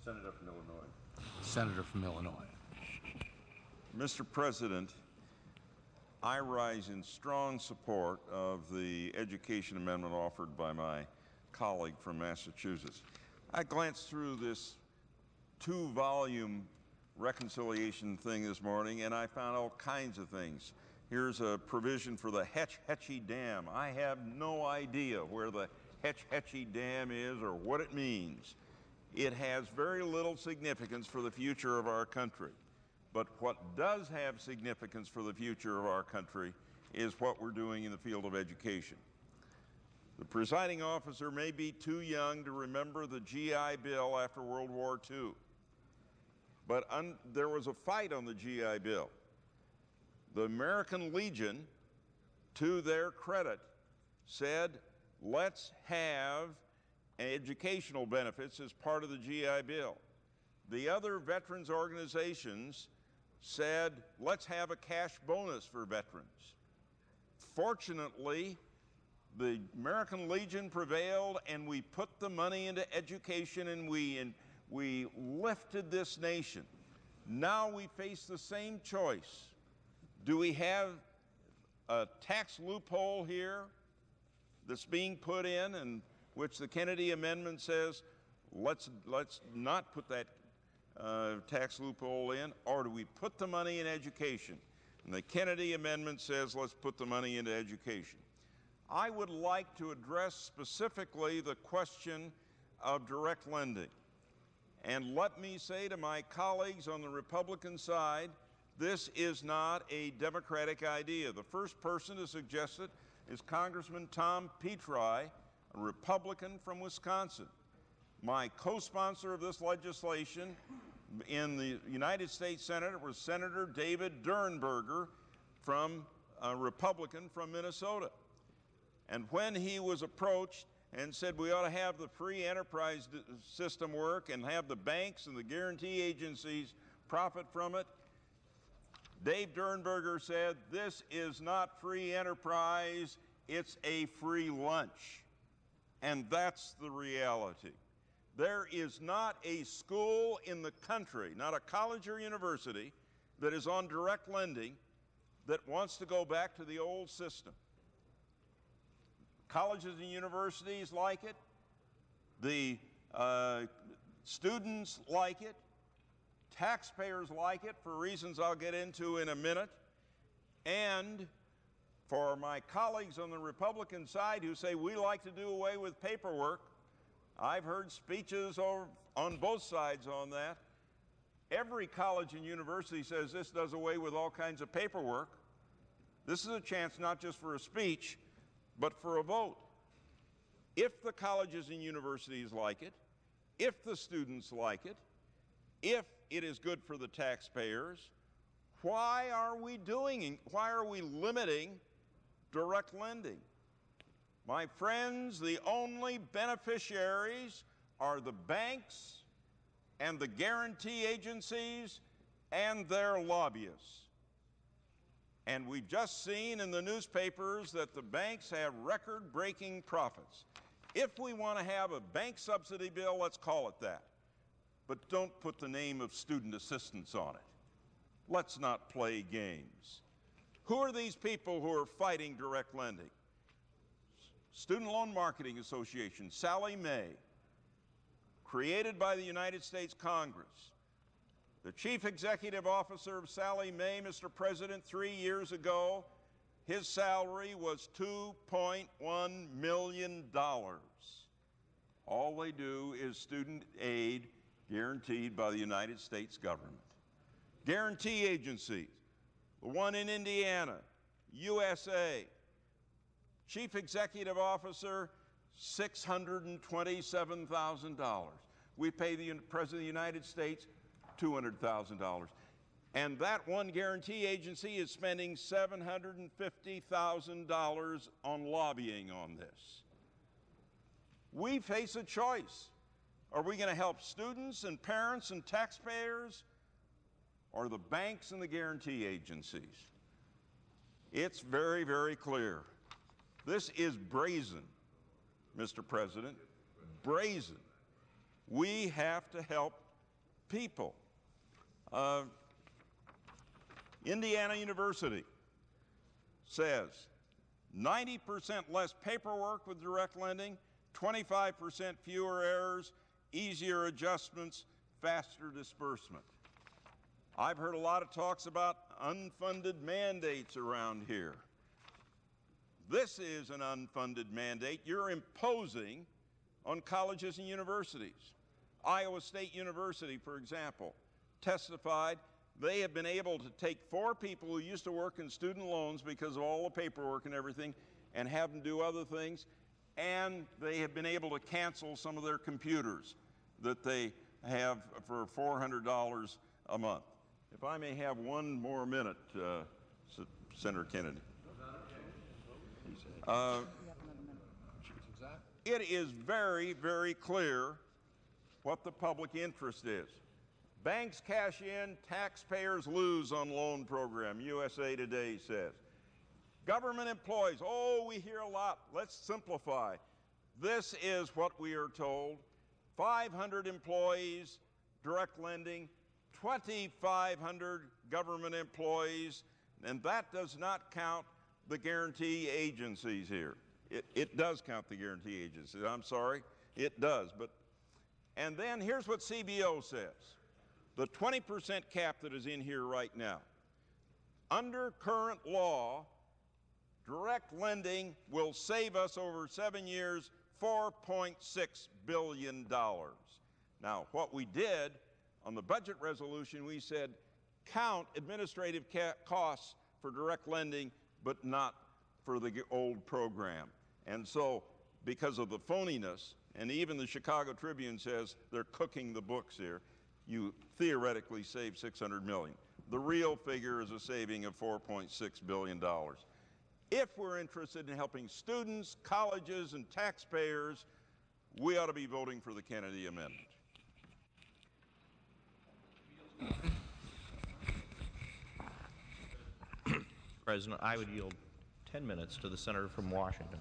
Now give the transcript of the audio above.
Senator from Illinois. Senator from Illinois. Mr. President, I rise in strong support of the education amendment offered by my colleague from Massachusetts. I glanced through this 2-volume reconciliation thing this morning, and I found all kinds of things. Here's a provision for the Hetch Hetchy Dam. I have no idea where the Hetch Hetchy Dam is or what it means. It has very little significance for the future of our country. But what does have significance for the future of our country is what we're doing in the field of education. The presiding officer may be too young to remember the GI Bill after World War II, but there was a fight on the GI Bill. The American Legion, to their credit, said, let's have educational benefits as part of the GI Bill. The other veterans organizations said, let's have a cash bonus for veterans. Fortunately, the American Legion prevailed, and we put the money into education, and we lifted this nation. Now we face the same choice. Do we have a tax loophole here that's being put in, and which the Kennedy Amendment says, let's not put that tax loophole in, or do we put the money in education? And the Kennedy Amendment says, let's put the money into education. I would like to address specifically the question of direct lending. And let me say to my colleagues on the Republican side, this is not a Democratic idea. The first person to suggest it is Congressman Tom Petri, a Republican from Wisconsin. My co-sponsor of this legislation in the United States Senate was Senator David Durnberger, a Republican from Minnesota. And when he was approached and said we ought to have the free enterprise system work and have the banks and the guarantee agencies profit from it, Dave Durnberger said, this is not free enterprise, it's a free lunch. And that's the reality. There is not a school in the country, not a college or university, that is on direct lending that wants to go back to the old system. Colleges and universities like it. The students like it. Taxpayers like it for reasons I'll get into in a minute. And for my colleagues on the Republican side who say we like to do away with paperwork, I've heard speeches on both sides on that. Every college and university says this does away with all kinds of paperwork. This is a chance not just for a speech, but for a vote. If the colleges and universities like it, if the students like it, if it is good for the taxpayers, why are we limiting direct lending? My friends, the only beneficiaries are the banks and the guarantee agencies and their lobbyists. And we've just seen in the newspapers that the banks have record-breaking profits. If we want to have a bank subsidy bill, let's call it that. But don't put the name of student assistance on it. Let's not play games. Who are these people who are fighting direct lending? Student Loan Marketing Association, Sallie Mae, created by the United States Congress. The chief executive officer of Sallie Mae, Mr. President, 3 years ago, his salary was $2.1 million. All they do is student aid guaranteed by the United States government. Guarantee agencies, the one in Indiana, USA, chief executive officer, $627,000. We pay the President of the United States $200,000. And that one guarantee agency is spending $750,000 on lobbying on this. We face a choice. Are we going to help students and parents and taxpayers, or the banks and the guarantee agencies? It's very, very clear. This is brazen, Mr. President, brazen. We have to help people. Indiana University says 90% less paperwork with direct lending, 25% fewer errors, easier adjustments, faster disbursement. I've heard a lot of talks about unfunded mandates around here. This is an unfunded mandate you're imposing on colleges and universities. Iowa State University, for example, testified they have been able to take 4 people who used to work in student loans because of all the paperwork and everything and have them do other things, and they have been able to cancel some of their computers that they have for $400 a month. If I may have one more minute, Senator Kennedy. It is very, very clear what the public interest is. Banks cash in, taxpayers lose on loan program, USA Today says. Government employees, oh, we hear a lot. Let's simplify. This is what we are told. 500 employees, direct lending, 2,500 government employees, and that does not count the guarantee agencies here. It does count the guarantee agencies. I'm sorry, it does. And then here's what CBO says. The 20% cap that is in here right now. Under current law, direct lending will save us over 7 years $4.6 billion. Now, what we did on the budget resolution, we said count administrative costs for direct lending, but not for the old program. And so, because of the phoniness, and even the Chicago Tribune says they're cooking the books here, you theoretically save $600 million. The real figure is a saving of $4.6 billion. If we're interested in helping students, colleges, and taxpayers, we ought to be voting for the Kennedy Amendment. President, I would yield 10 minutes to the senator from Washington.